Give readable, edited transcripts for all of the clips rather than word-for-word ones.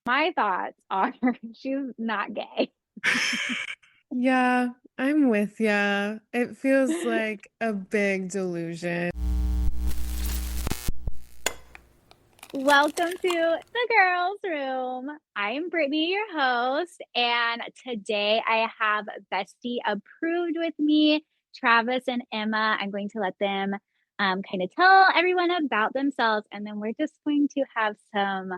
My thoughts are she's not gay. Yeah, I'm with ya. It feels like a big delusion. Welcome to the girls' room. I'm Brittany, your host, and today I have bestie approved with me, Travis and Emma. I'm going to let them kind of tell everyone about themselves, and then we're just going to have some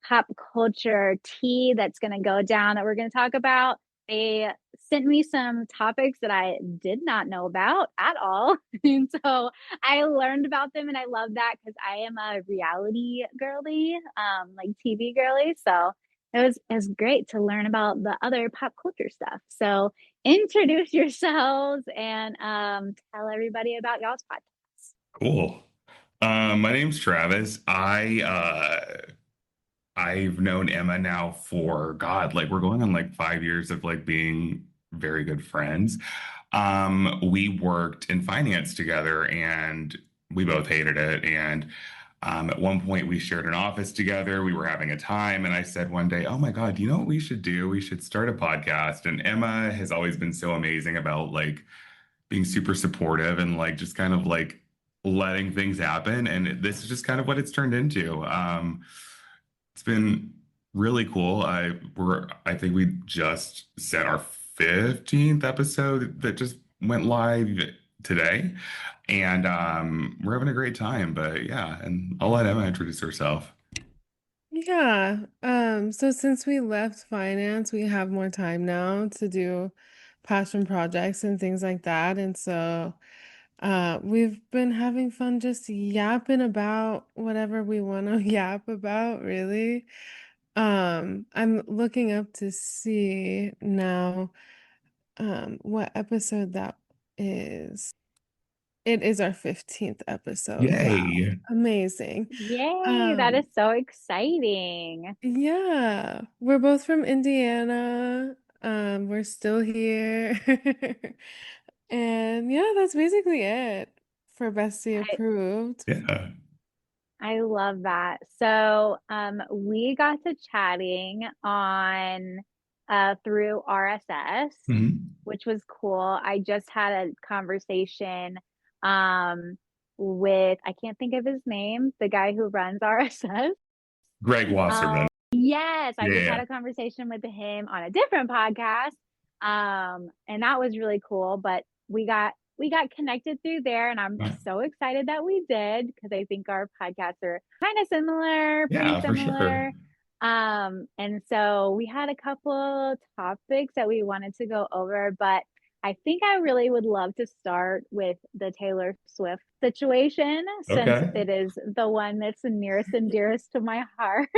pop culture tea that's going to go down that we're going to talk about. They sent me some topics that I did not know about at all. And so I learned about them and I love that because I am a reality girly, like TV girly. So it was great to learn about the other pop culture stuff. So introduce yourselves and tell everybody about y'all's podcast. Cool. My name's Travis. I've known Emma now for God, like we're going on like 5 years of like being very good friends. We worked in finance together and we both hated it. And at one point we shared an office together. We were having a time, and I said one day, "Oh my God, do you know what we should do? We should start a podcast." And Emma has always been so amazing about like being super supportive and like just kind of like letting things happen. And this is just kind of what it's turned into. It's been really cool. I think we just set our 15th episode that just went live today. And we're having a great time. But yeah, and I'll let Emma introduce herself. Yeah. So since we left finance, we have more time now to do passion projects and things like that. And so we've been having fun just yapping about whatever we want to yap about, really. I'm looking up to see now what episode that is. It is our 15th episode. Wow. Yay. Amazing. Yay, that is Um, so exciting. yeah, we're both from Indiana. We're still here. And yeah, that's basically it for Bestie I, approved. Yeah. I love that. So we got to chatting on through RSS, Mhm. which was cool. I just had a conversation um with I can't think of his name, the guy who runs RSS. Greg Wasserman. Yes, I just had Yeah. a conversation with him on a different podcast. And that was really cool, but we got connected through there and I'm so excited that we did because I think our podcasts are kind of similar, pretty Yeah, for sure. similar. And so we had a couple topics that we wanted to go over, but I think I really would love to start with the Taylor Swift situation since Okay. it is the one that's the nearest and dearest to my heart.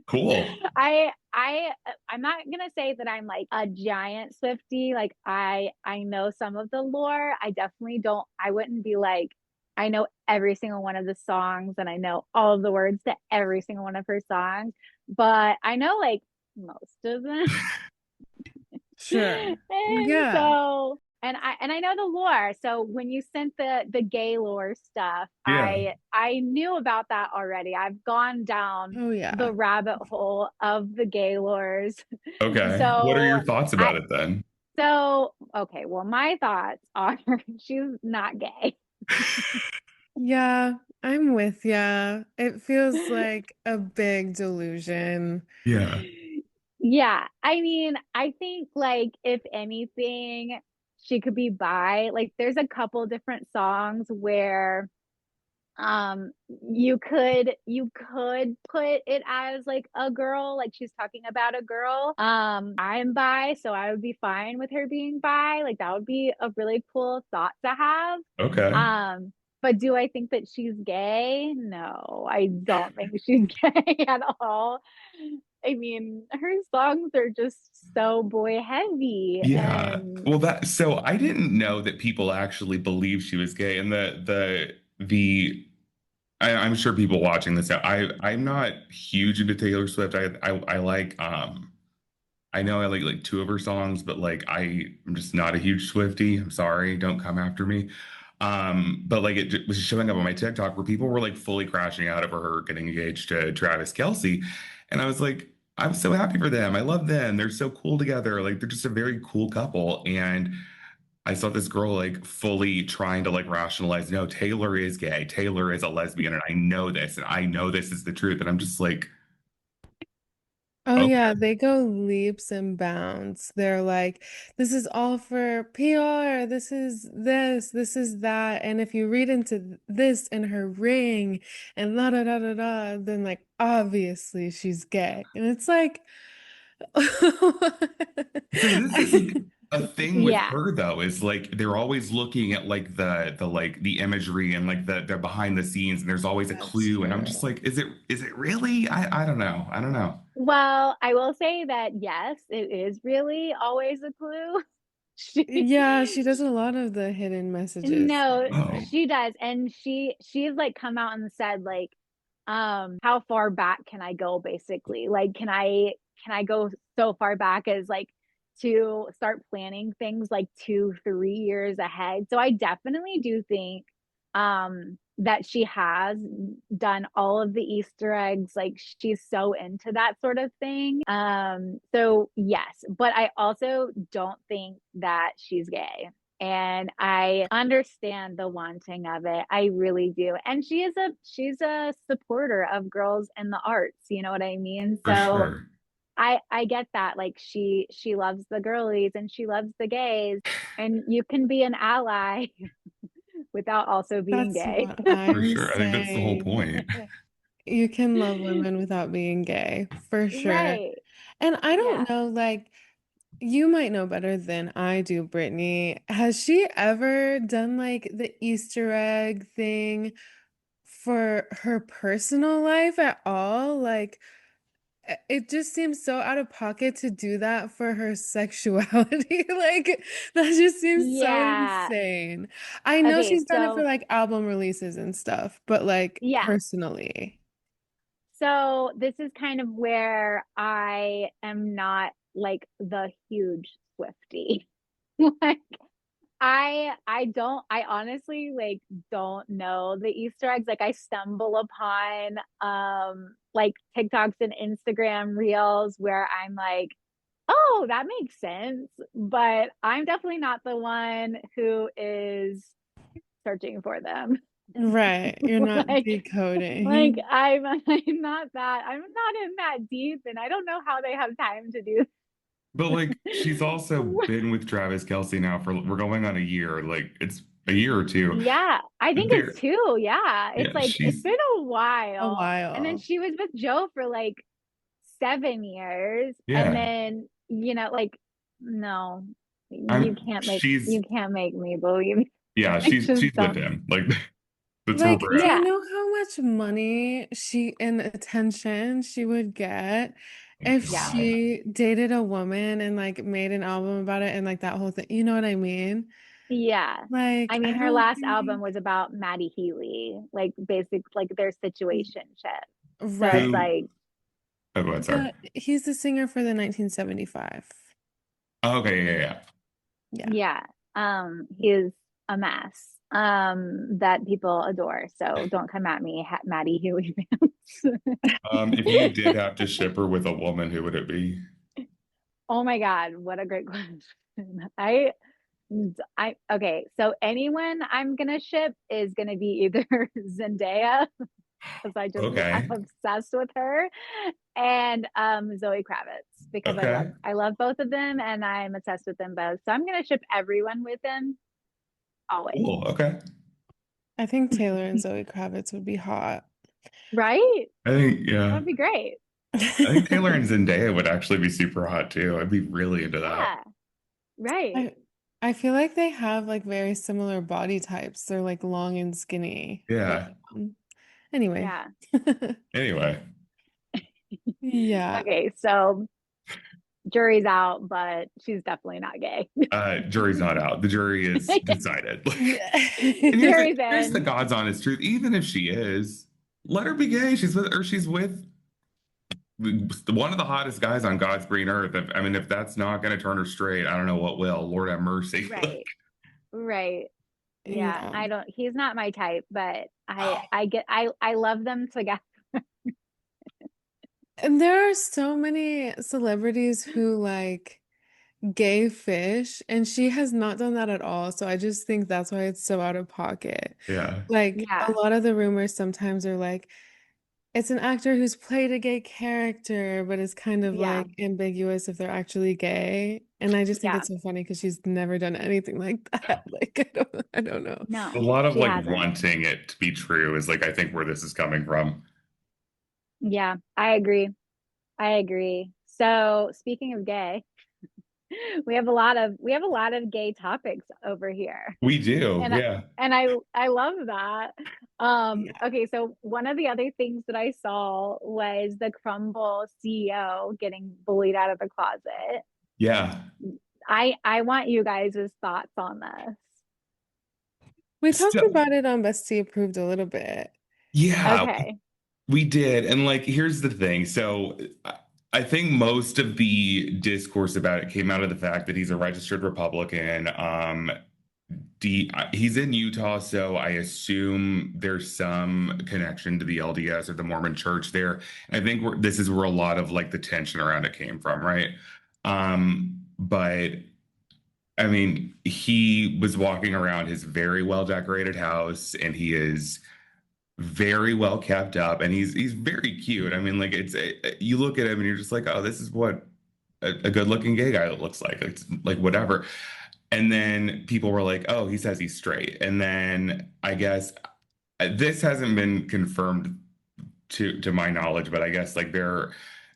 Cool. I'm not gonna say that I'm like a giant Swiftie. Like I know some of the lore. I definitely don't. I wouldn't be like I know every single one of the songs and I know all of the words to every single one of her songs, but I know like most of them. Sure. And Yeah. so and I know the lore. So when you sent the gay lore stuff, Yeah. I knew about that already. I've gone down Oh yeah. the rabbit hole of the gay lores. Okay. What are So your thoughts I about it then? so okay, well my thoughts are she's not gay. Yeah, I'm with ya. It feels like a big delusion. Yeah. Yeah, I mean, I think like if anything, she could be bi. Like there's a couple different songs where you could put it as like a girl, like she's talking about a girl. I'm bi, so I would be fine with her being bi. Like that would be a really cool thought to have. Okay. But do I think that she's gay? No, I don't think she's gay at all. I mean, her songs are just so boy heavy Yeah. and Well, that so I didn't know that people actually believe she was gay, and I'm sure people watching this. I'm not huge into Taylor Swift. I like I know I like two of her songs, but like I'm just not a huge Swiftie. I'm sorry, don't come after me. But like it was showing up on my TikTok where people were like fully crashing out over her getting engaged to Travis Kelce. And I was like, I'm so happy for them. I love them. They're so cool together. Like they're just a very cool couple. And I saw this girl like fully trying to like rationalize, no, Taylor is gay. Taylor is a lesbian, and I know this, and I know this is the truth. And I'm just like, Oh okay, yeah, they go leaps and bounds. They're like, this is all for PR. This is that. And if you read into this in her ring and la da da da da, then like obviously she's gay. And it's like, so this is like a thing with Yeah, her though, is like they're always looking at like the like the imagery and like the behind the scenes, and there's always a That's clue. And I'm just true. like, is it really? I don't know. I don't know. well, I will say that yes, it is really always a clue. She, Yeah, she does a lot of the hidden messages. no, Oh, she does. And she's like come out and said like, how far back can I go basically? Like, can I go so far back as like to start planning things like 2, 3 years ahead? So I definitely do think that she has done all of the Easter eggs. Like she's so into that sort of thing. So yes, but I also don't think that she's gay. And I understand the wanting of it. I really do. And she's a supporter of girls in the arts, you know what I mean? for So sure. I get that. Like she loves the girlies and she loves the gays. And you can be an ally without also being That's gay. what For I'm sure. I think that's the whole saying. point. You can love women without being gay, for sure. Right. And I Yeah. don't know, like, you might know better than I do, Brittany. Has she ever done like the Easter egg thing for her personal life at all? Like, it just seems so out of pocket to do that for her sexuality. Like, that just seems so Yeah. insane. I know Okay, she's done it for so like album releases and stuff, but like yeah. personally. So this is kind of where I am not like the huge Swiftie. Like I honestly like don't know the Easter eggs. Like I stumble upon like TikToks and Instagram reels where I'm like, oh, that makes sense. But I'm definitely not the one who is searching for them. Right. You're not like like decoding. I'm not that I'm not in that deep and I don't know how they have time to do. But like she's also been with Travis Kelce now for we're going on a year. Like it's a year or two. Yeah, I think it's There, two. Yeah. It's yeah, like it's she's been a A while. And then while. she was with Joe for like 7 years. And yeah. then, like, no, I'm you she's can't make me believe. yeah, I just she's with don't. him. Like that's where Like, we're do at. you Yeah. know how much money she and attention she would get if Yeah. God. she dated a woman and like made an album about it and like that whole thing? You know what I mean? Yeah. Like, I mean, I her don't last album think, was about Maddie Healy, like basic like their situationship. So it's right. Who like, oh go ahead, sorry. He's the singer for the 1975. Oh, okay, yeah, yeah. Yeah. yeah, he's a mess that people adore. So don't come at me, Maddie Healy fans. If you did have to ship her with a woman, who would it be? Oh my God, what a great question. Okay, so anyone I'm gonna ship is gonna be either Zendaya, because I'm Okay. obsessed with her, and Zoe Kravitz, because Okay. I love both of them and I'm obsessed with them both. So I'm gonna ship everyone with them always. Cool. Okay. I think Taylor and Zoe Kravitz would be hot. Right? I think That yeah. would be great. I think Taylor and Zendaya would actually be super hot too. I'd be really into that. Yeah, right. I I feel like they have like very similar body types. They're like long and skinny. But Yeah. anyway. Yeah. Anyway, Yeah. Okay, so jury's out, but she's definitely not gay. jury's not out. The jury is decided. And Jury's here's the in. God's honest truth. Even if she is, let her be gay. She's with one of the hottest guys on God's green earth. I mean, if that's not going to turn her straight, I don't know what will. Lord have mercy. Right. Right. Yeah, Yeah. I don't he's not my type, but I Oh, I get I love them together. And there are so many celebrities who like gay fish, and she has not done that at all. So I just think that's why it's so out of pocket. yeah. Like a Yeah. lot of the rumors sometimes are like, it's an actor who's played a gay character, but it's kind of Yeah. like ambiguous if they're actually gay. And I just think Yeah. it's so funny because she's never done anything like that. Like I don't know. A No, lot of she like hasn't. wanting it to be true is like I think where this is coming from. Yeah, I agree. I agree. So, speaking of gay, we have a lot of gay topics over here. We do, And yeah. I love that. Yeah. Okay, so one of the other things that I saw was the Crumbl CEO getting bullied out of the closet. Yeah. I want you guys' thoughts on this. We talked So, about it on Bestie Approved a little bit. yeah, Okay. we did. And like, here's the thing. So, I think most of the discourse about it came out of the fact that he's a registered Republican. He's in Utah, so I assume there's some connection to the LDS or the Mormon Church there. I think this is where a lot of like the tension around it came from, right? But I mean, he was walking around his very well decorated house, and he is very well kept up, and he's very cute. I mean, like you look at him and you're just like, oh, this is what a good looking gay guy looks like. It's like whatever. And then people were like, oh, he says he's straight. And then I guess this hasn't been confirmed to my knowledge, but I guess like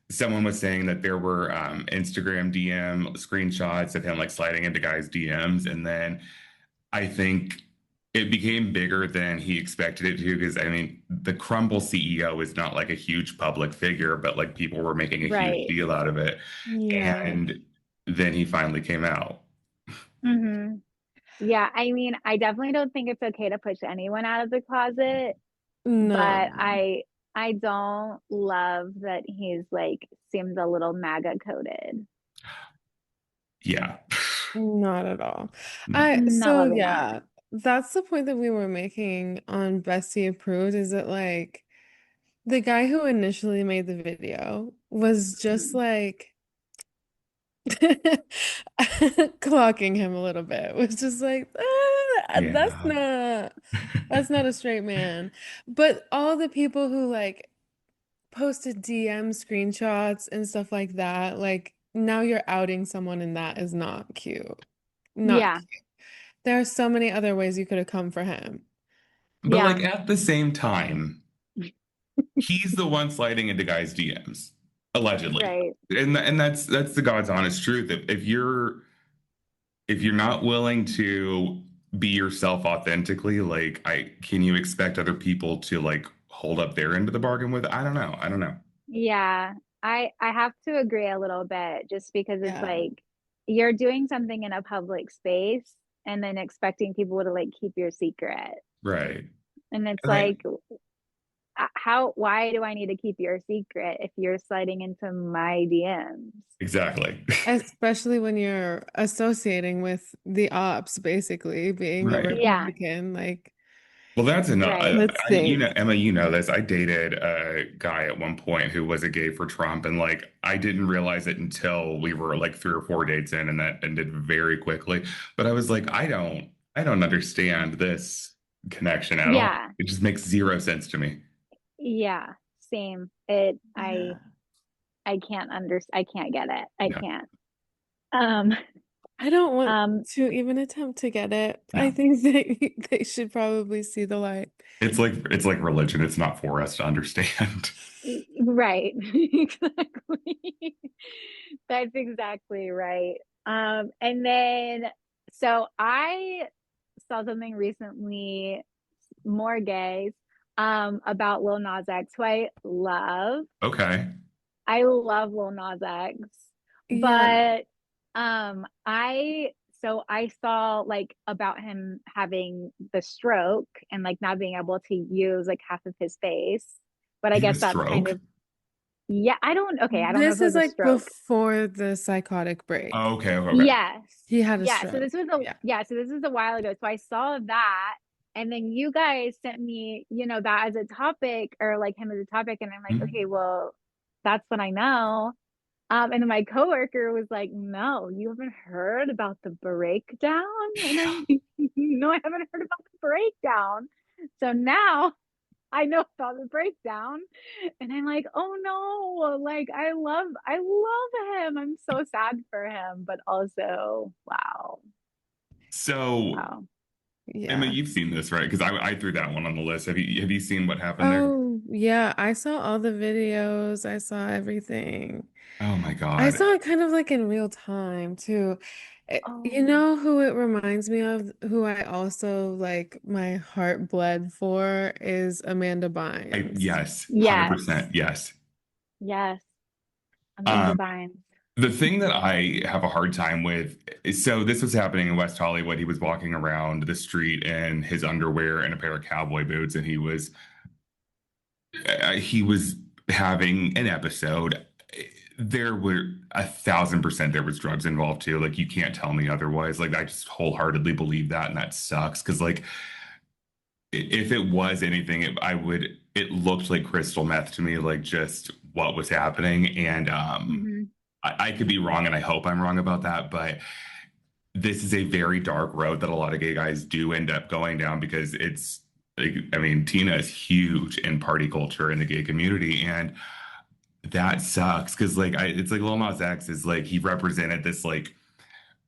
someone was saying that there were Instagram DM screenshots of him like sliding into guys' DMs, and then I think it became bigger than he expected it to because I mean the Crumbl CEO is not like a huge public figure, but like people were making a huge Right. deal out of it, Yeah. and then he finally came out. Hmm. Yeah, I mean, I definitely don't think it's okay to push anyone out of the closet, No, but I don't love that he's like seems a little MAGA coded. Yeah. not at all. No. Not So loving that. yeah, that's the point that we were making on Bestie Approved is that like the guy who initially made the video was just Mhm. like clocking him a little bit. Was just like, Yeah. that's not a straight man. But all the people who like posted DM screenshots and stuff like that, like now you're outing someone and that is not cute. Not Yeah, cute. There are so many other ways you could have come for him. But yeah, like at the same time, he's the one sliding into guys' DMs, allegedly. right. And that's the God's honest truth. If you're not willing to be yourself authentically, like I can you expect other people to like hold up their end of the bargain with? I don't know. I don't know. Yeah, I have to agree a little bit just because it's Yeah. like you're doing something in a public space and then expecting people to like keep your secret. Right. And it's And I like why do I need to keep your secret if you're sliding into my DMs? exactly. Especially when you're associating with the ops, basically being a Right. Yeah, Republican. Like, Well, that's enough. right. let's think. Emma, you know this. I dated a guy at one point who was a gay for Trump, and like I didn't realize it until we were like 3 or 4 dates in, and that ended very quickly. But I was like, I don't understand this connection at all. Yeah, It just makes zero sense to me. yeah, same. It Yeah. I can't get it. I No, can't. Um I don't want um to even attempt to get it. I no. think they should probably see the light. It's like religion. It's not for us to understand. right. Exactly. That's exactly right. And then so I saw something recently, more gays, about Lil Nas X, who I love. Okay. I love Lil Nas X, Yeah. but I saw like about him having the stroke and like not being able to use like half of his face. But I He had a guess that's kind stroke. of Yeah, I don't know if This it is was a like stroke. before the psychotic break. Okay, okay. Yes. He had a Yeah. So stroke. this was a Yeah. yeah, so this was a while ago. So I saw that and then you guys sent me, that as a topic or like him as a topic. And I'm like, okay, Mhm. well, that's what I know. And then my coworker was like, no, you haven't heard about the breakdown? And I'm like, no, I haven't heard about the breakdown. So now I know about the breakdown. And I'm like, oh no, like I love him. I'm so sad for him, but also, wow. So, Wow. Emma, Yeah. you've seen this, right? Because I threw that one on the list. Have you seen what happened there? Oh, yeah. I saw all the videos. I saw everything. Oh my I God. saw it kind of like in real time too. You Oh, know who it reminds me of, who I also like my heart bled for is Amanda Bynes. Yes, yes. 100%. Yes. Yes. Amanda Um, Bynes. the thing that I have a hard time with is, so this was happening in West Hollywood. He was walking around the street in his underwear and a pair of cowboy boots, and he was having an episode. There were 1,000% there was drugs involved too. Like you can't tell me otherwise. Like I just wholeheartedly believe that, and that sucks because like if it was anything, it looked like crystal meth to me, like just what was happening. And Hmm. I could be wrong, and I hope I'm wrong about that, but this is a very dark road that a lot of gay guys do end up going down because it's like, I mean, Tina is huge in party culture in the gay community, and that sucks because it's like Lil Nas X is like he represented this like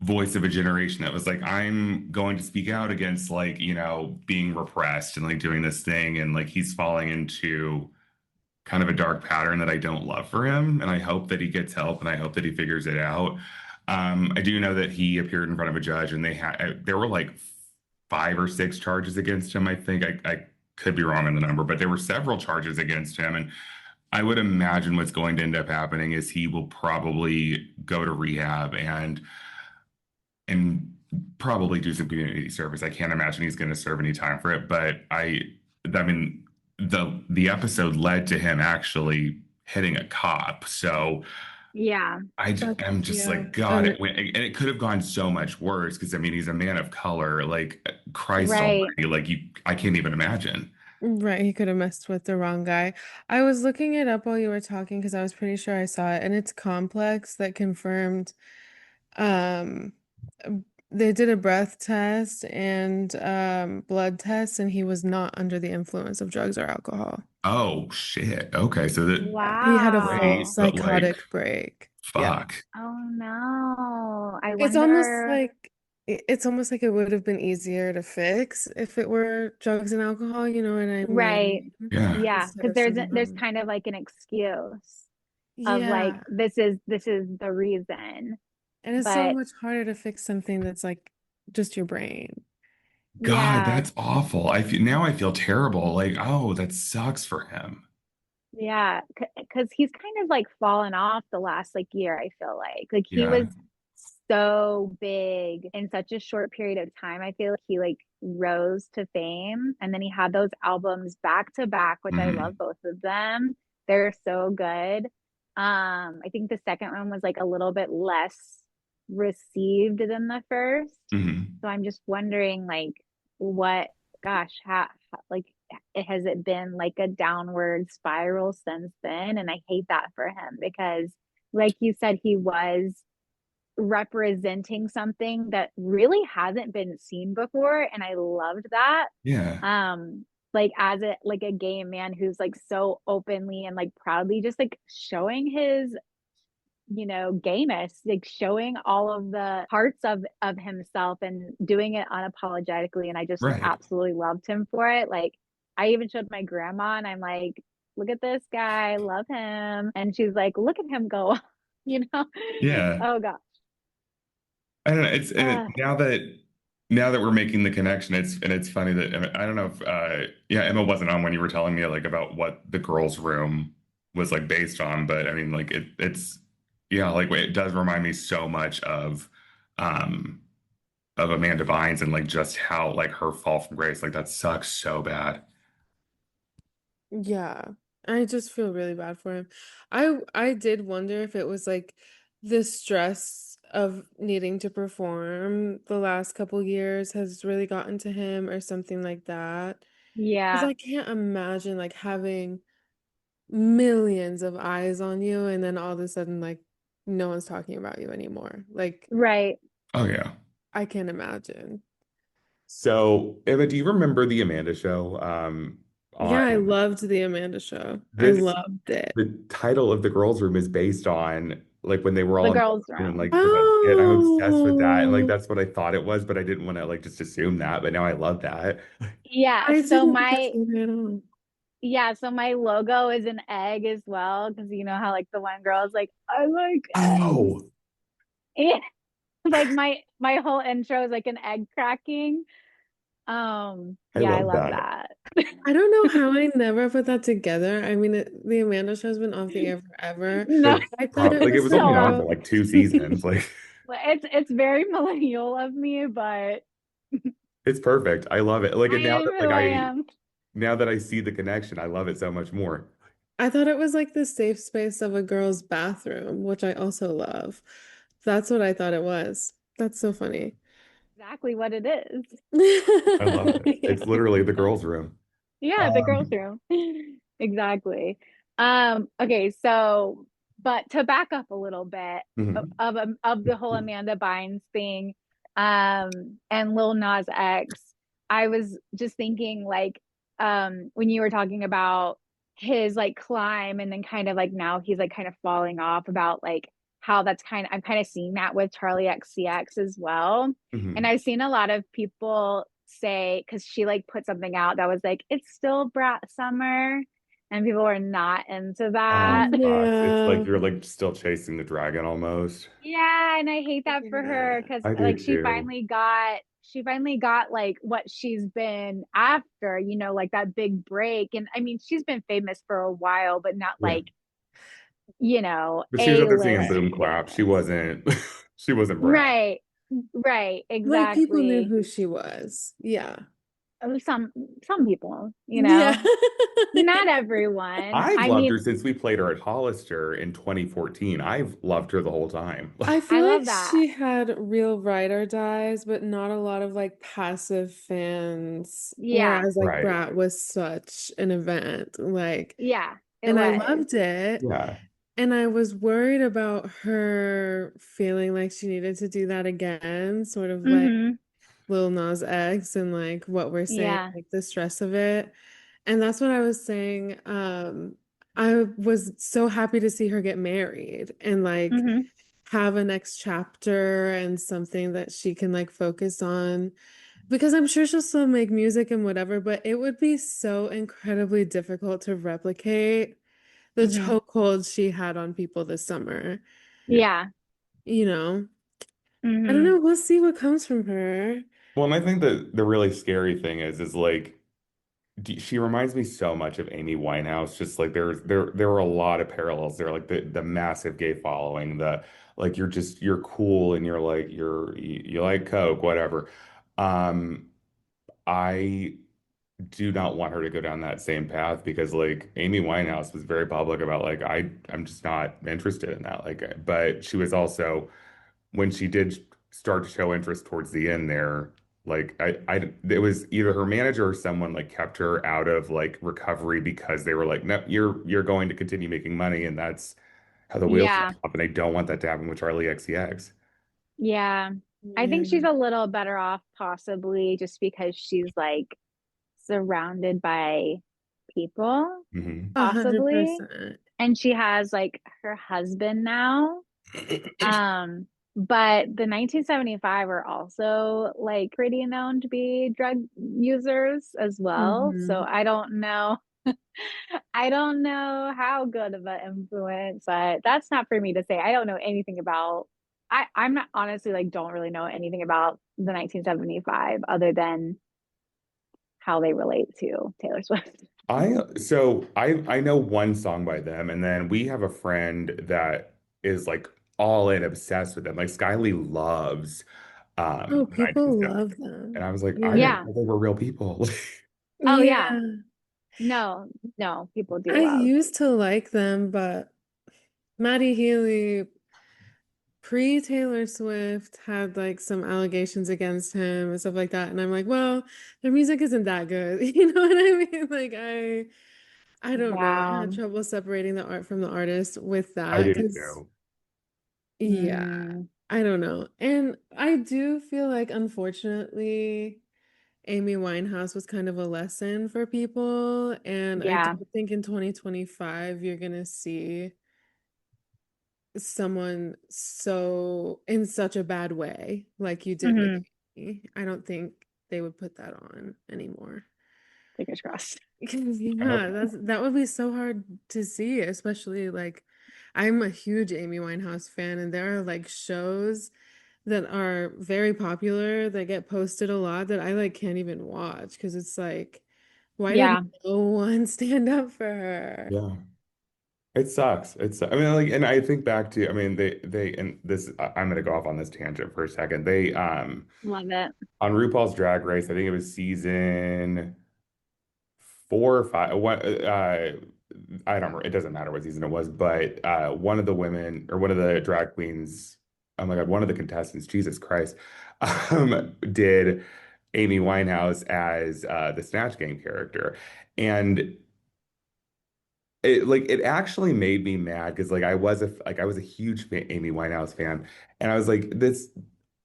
voice of a generation that was like, I'm going to speak out against like, being repressed and like doing this thing. And like he's falling into kind of a dark pattern that I don't love for him. And I hope that he gets help and I hope that he figures it out. I do know that he appeared in front of a judge and there were like 5 or 6 charges against him. I think I could be wrong on the number, but there were several charges against him. And I would imagine what's going to end up happening is he will probably go to rehab and probably do some community service. I can't imagine he's going to serve any time for it, but I mean, the episode led to him actually hitting a cop. So Yeah. That's I'm just yeah. like, God, And it went, and it could have gone so much worse because I mean, he's a man of color. Like Christ Right. Almighty, I can't even imagine. right, he could have messed with the wrong guy. I was looking it up while you were talking because I was pretty sure I saw it, and it's Complex that confirmed um they did a breath test and blood test, and he was not under the influence of drugs or alcohol. Oh shit. Okay, so that He had a full great, Wow. but like, psychotic break. Yeah. fuck. Oh no. I It's almost wonder. like it's almost like it would have been easier to fix if it were drugs and alcohol, you know what I Right. mean? Yeah. Yeah, Instead because of there's somehow. kind of like an excuse of like Yeah. this is the reason. And it's so But much harder to fix something that's like just your brain. God, yeah, that's awful. Now I feel terrible. Like, oh, that sucks for him. yeah, because he's kind of like fallen off the last like year, I feel like he Yeah. was so big in such a short period of time. I feel like he like rose to fame and then he had those albums back to back, which I love Hmm. both of them. They're so good. I think the second one was like a little bit less received than the first. Hmm. So I'm just wondering like what gosh, like has it been like a downward spiral since then? And I hate that for him because like you said, he was representing something that really hasn't been seen before and I loved that. Yeah. Like as a gay man who's like so openly and like proudly just like showing his gayness, like showing all of the parts of himself and doing it unapologetically, and I just Right. absolutely loved him for it. Like I even showed my grandma and I'm like, look at this guy, love him, and she's like, look at him go. you know Yeah. oh god. I don't know. It's and uh now that we're making the connection, it's funny that I don't know if yeah, Emma wasn't on when you were telling me like about what the girls' room was like based on, but I mean like it's yeah, like it does remind me so much um of Amanda Bynes and like just how like her fall from grace, like that sucks so bad. Yeah. I just feel really bad for him. I did wonder if it was like the stress of needing to perform the last couple years has really gotten to him or something like that. Because Yeah, I can't imagine like having millions of eyes on you and then all of a sudden like no one's talking about you anymore. Like right. Oh yeah. I can't imagine. So, Emma, do you remember the Amanda Show? On Yeah, I loved the Amanda show. I this, loved it. the title of the girls' room is based on like when they were The all in the girls' room and room. like for that skit. I'm obsessed with that, and like Oh, that's what I thought it was, but I didn't want to like just assume that. But now I love that. Yeah, I so didn't my understand it at all. yeah, so my logo is an egg as well because you know how like the one girl is like, I like eggs. Oh, Like my whole intro is like an egg cracking. I Yeah, I love love that. that. I don't know how I never put that together. I mean, the Amanda show's been off the air forever. No, It's I thought probably it like it was was the only on for no. girl. like 2 seasons. Like It's very millennial of me, but it's perfect. I love it. Like I and now am that who like I I am. now that I see the connection, I love it so much more. I thought it was like the safe space of a girl's bathroom, which I also love. That's what I thought it was. That's so funny. Exactly what it is. I love it. It's Yeah. literally the girls' room. Yeah, the girls' Um, room. Exactly. Okay, so but to back up a little bit mhm. of the whole Amanda Bynes thing, and Lil Nas X, I was just thinking like when you were talking about his like climb and then kind of like now he's like kind of falling off about like how that's kind of I'm kind of seeing that with Charlie XCX as well. And Mhm. I've seen a lot of people say, because she like put something out that was like, it's still brat summer. And people were not into Oh that. gosh, it's like Yeah. you're like still chasing the dragon almost. Yeah, and I hate that for her Yeah. because I do like too. she finally got like what she's been after, you know, like that big break. And I mean, she's been famous for a while, but not Yeah. like, you know, But she was up there singing A-list Boom Clap. She famous. wasn't she wasn't Brad. Right. Right, Like people knew exactly. who she was. Yeah. Some some people, you Yeah. know, not everyone. I've I loved her mean, since we played her at Hollister in 2014. I've loved her the whole time. I I feel like love that. she had real ride or dies, but not a lot of like passive fans. Yeah. Whereas like Right. Brat was such an event. Like, Yeah, it and I was. loved it. Yeah. And I was worried about her feeling like she needed to do that again, sort of like Mm-hmm. Lil Nas X and like what we're saying, Yeah. like the stress of it. And that's what I was saying. I was so happy to see her get married and like Mm-hmm. have a next chapter and something that she can like focus on. Because I'm sure she'll still make music and whatever, but it would be so incredibly difficult to replicate the Mm-hmm. chokehold she had on people this summer. Yeah. Yeah. You know, I don't Mm-hmm. know. We'll see what comes from her. Well, and I think that the really scary thing is like she reminds me so much of Amy Winehouse. Just like there were a lot of parallels there, like the massive gay following, the like you're cool and you're like you like Coke, whatever. Um, I do not want her to go down that same path because like Amy Winehouse was very public about like I'm just not interested in that. Like, but she was also when she did start to show interest towards the end there, like it was either her manager or someone like kept her out of like recovery because they were like, no, you're going to continue making money, and that's how the wheels Yeah. fall off, and I don't want that to happen with Charlie XCX. Yeah. I think she's Yeah. a little better off possibly just because she's like surrounded by people, Hmm. possibly. 100%. And she has like her husband now. But the 1975 are also like pretty known to be drug users as well. So Hmm. I don't know. I don't know how good of an influence, but that's not for me to say. I don't know anything about I'm not honestly like don't really know anything about the 1975 other than how they relate to Taylor Swift. I know one song by them, and then we have a friend that is like all in obsessed with them. Like Skyly loves Oh, the people 1970s. love And them. I was like, I didn't Yeah. Yeah. know they were real people. Oh yeah. Yeah. No, no, people do I love. used to like them, but Maddie Healy, pre-Taylor Swift, had like some allegations against him and stuff like that. And I'm like, well, their music isn't that good. You know what I mean? Like I don't know. I Yeah. had trouble separating the art from the artist with I that do because too. yeah, Mm, I don't know. And I do feel like unfortunately Amy Winehouse was kind of a lesson for people. And I yeah. don't think in 2025 you're gonna see someone so in such a bad way like you did with Hmm. Amy. I don't think they would put that on anymore. Fingers crossed. Because I hope yeah, that would be so hard to see, especially like I'm a huge Amy Winehouse fan, and there are like shows that are very popular that get posted a lot that I like can't even watch because it's like, why did Yeah. no one stand up for her? yeah. It sucks. I mean, like, and I think back to, I mean, and this, I'm gonna go off on this tangent for a second. Love it. On RuPaul's Drag Race, I think it was season 4 or 5. I don't remember. It doesn't matter what season it was, but one of the women or one of the drag queens, oh my God, one of the contestants, Jesus Christ, did Amy Winehouse as the Snatch Game character. And it actually made me mad because I was a huge Amy Winehouse fan, and I was like this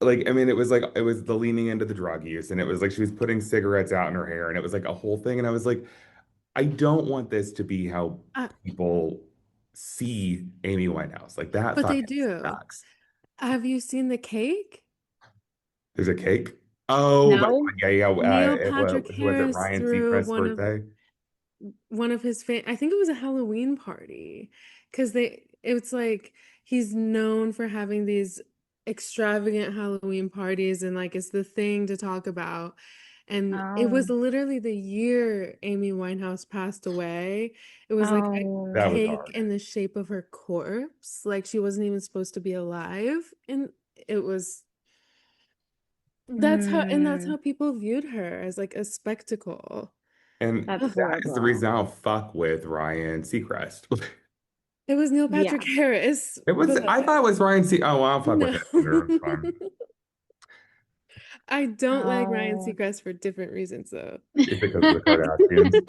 like I mean it was the leaning into the drug use, and it was like she was putting cigarettes out in her hair, and it was like a whole thing, and I was like I don't want this to be how Uh, people see Amy Winehouse. Like that but they fucking do. sucks. Have you seen the cake? There's a cake. Oh, but No? yeah, yeah. Neil Patrick Who was it? Harris Ryan threw Seacrest's birthday. one of his I think it was a Halloween party because it's like he's known for having these extravagant Halloween parties and like it's the thing to talk about. And it was Oh. literally the year Amy Winehouse passed away. It was like a That Oh. was cake hard. in the shape of her corpse. Like she wasn't even supposed to be alive. And it was that's Mm, how people viewed her as like a spectacle. And that's Ugh. that is the reason horrible. I don't fuck with Ryan Seacrest. It was Neil Patrick Yeah. Harris, It was, but I thought it was Ryan Se. Oh, well, I'll fuck with no. it later. It's fine. I don't like Ryan Oh. Seacrest for different reasons, though. It's because of the Kardashians.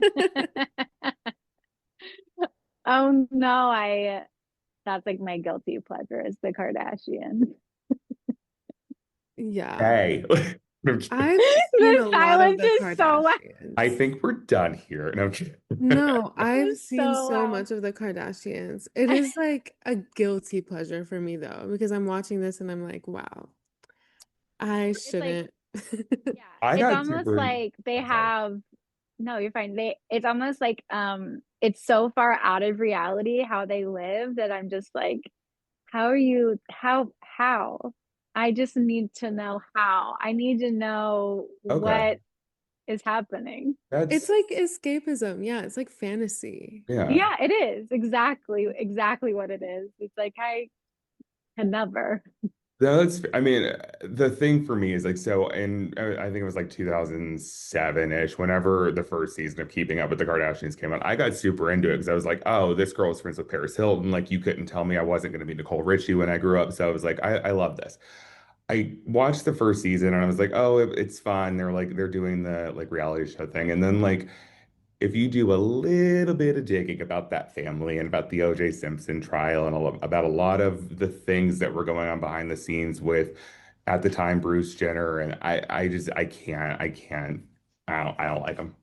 Oh no, I that's like my guilty pleasure is the Kardashians. Yeah. Hey. I'm kidding. I've seen The a lot of silence the is so loud. I Kardashians. think we're done here. No, I'm kidding. No, I've It's so seen so loud. much of the Kardashians. It is like a guilty pleasure for me, though, because I'm watching this and I'm like, wow, I It's like, shouldn't. yeah, I it's got almost super. like they I'm sorry. have no, you're fine. It's almost like it's so far out of reality how they live that I'm just like, how are you how? I just need to know how. I need to know Okay. what is happening. It's That's, like escapism. Yeah, it's like fantasy. yeah. Yeah, it is exactly what it is. It's like I can never. No, that's, I mean, the thing for me is like, so, and I think it was like 2007-ish, whenever the first season of Keeping Up with the Kardashians came out, I got super into it because I was like, oh, this girl's friends with Paris Hilton. Like, you couldn't tell me I wasn't going to be Nicole Richie when I grew up. So I was like, I love this. I watched the first season and I was like, oh, it's fun. They're doing the like reality show thing. And then like if you do a little bit of digging about that family and about the O.J. Simpson trial and about a lot of the things that were going on behind the scenes with, at the time, Bruce Jenner, and I don't like them.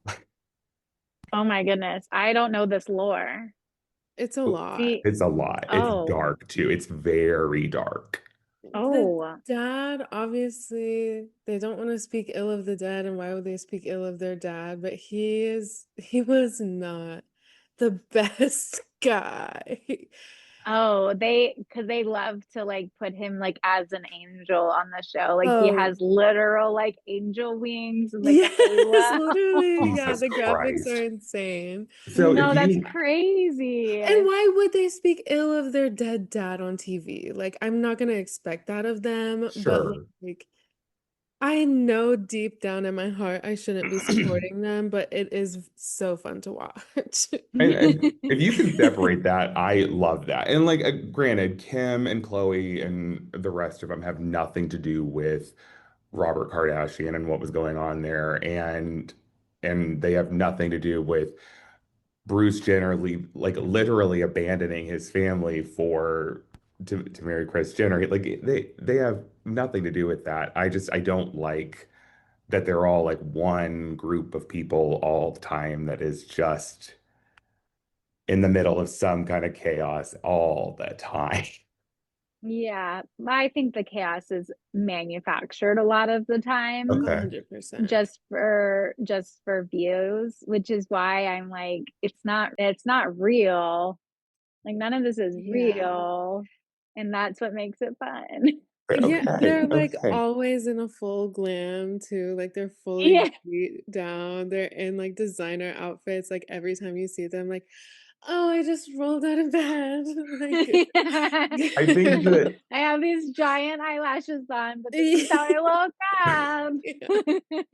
Oh my goodness. I don't know this lore. It's a lot. See, It's a lot. It's oh, dark too. It's very dark. The oh, dad, obviously, they don't want to speak ill of the dead, and why would they speak ill of their dad? But he was not the best guy. oh, because they love to like put him like as an angel on the show. Like he Oh, has literal like angel wings and like a yes, halo. literally. Yeah, Jesus the graphics are Christ. insane. So if No, that's you, crazy. And why would they speak ill of their dead dad on TV? Like, I'm not gonna expect that of them, but sure. like I know deep down in my heart I shouldn't be supporting them, but it is so fun to watch. And if you can separate that, I love that. And like, granted, Kim and Chloe and the rest of them have nothing to do with Robert Kardashian and what was going on there, and they have nothing to do with Bruce Jenner like literally abandoning his family for to marry Kris Jenner. Like they have nothing to do with that. I don't like that they're all like one group of people all the time that is just in the middle of some kind of chaos all the time. Yeah, I think the chaos is manufactured a lot of the time Okay. 100%. just for views, which is why I'm like, it's not real. Like none of this is Yeah. real, and that's what makes it fun. Yeah, Okay. they're like Okay. always in a full glam too. Like they're fully Yeah. beat down. They're in like designer outfits. Like every time you see them, like, oh, I just rolled out of bed. Like, Yeah. I think that I have these giant eyelashes on, but this is how yeah. I woke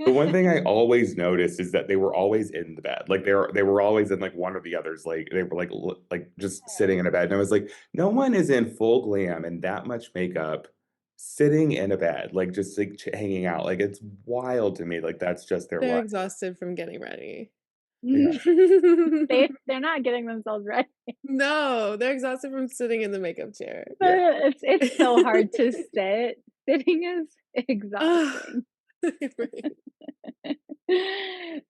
the one thing up. I always noticed is that they were always in the bed. Like they were always in like one or the others. Like they were like just sitting in a bed. And I was like, no one is in full glam and that much makeup sitting in a bed, like just like hanging out. Like it's wild to me. Like that's just their They're life. exhausted from getting ready. Yeah. They're not getting themselves ready. No, they're exhausted from sitting in the makeup chair. But Yeah. it's so hard to sit. Sitting is Ah, exhausting. right.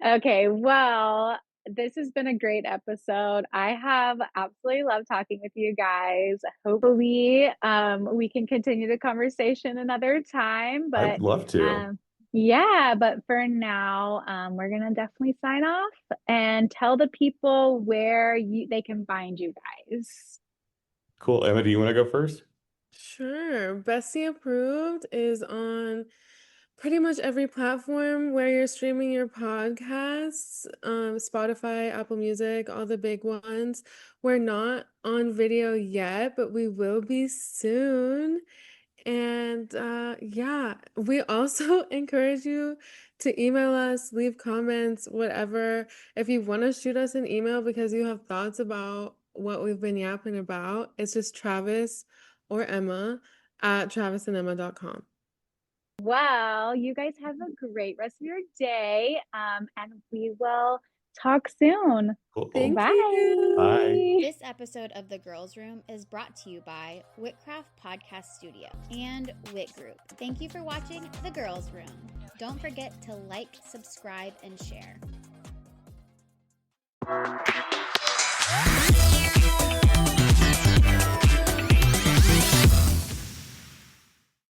Okay, well, this has been a great episode. I have absolutely loved talking with you guys. Hopefully, we can continue the conversation another time. I'd But love to. um, yeah, but for now, we're gonna definitely sign off and tell the people where they can find you guys. Cool. Emma, do you want to go first? Sure. Bestie Approved is on pretty much every platform where you're streaming your podcasts, Spotify, Apple Music, all the big ones. We're not on video yet, but we will be soon. And yeah, we also encourage you to email us, leave comments, whatever. If you want to shoot us an email because you have thoughts about what we've been yapping about, it's just Travis or Emma at travisandemma.com. Well, you guys have a great rest of your day, and we will talk soon. Cool. Thank you. Bye. This episode of The Girls Room is brought to you by Whitcraft Podcast Studio and Wit Group. Thank you for watching The Girls Room. Don't forget to like, subscribe, and share.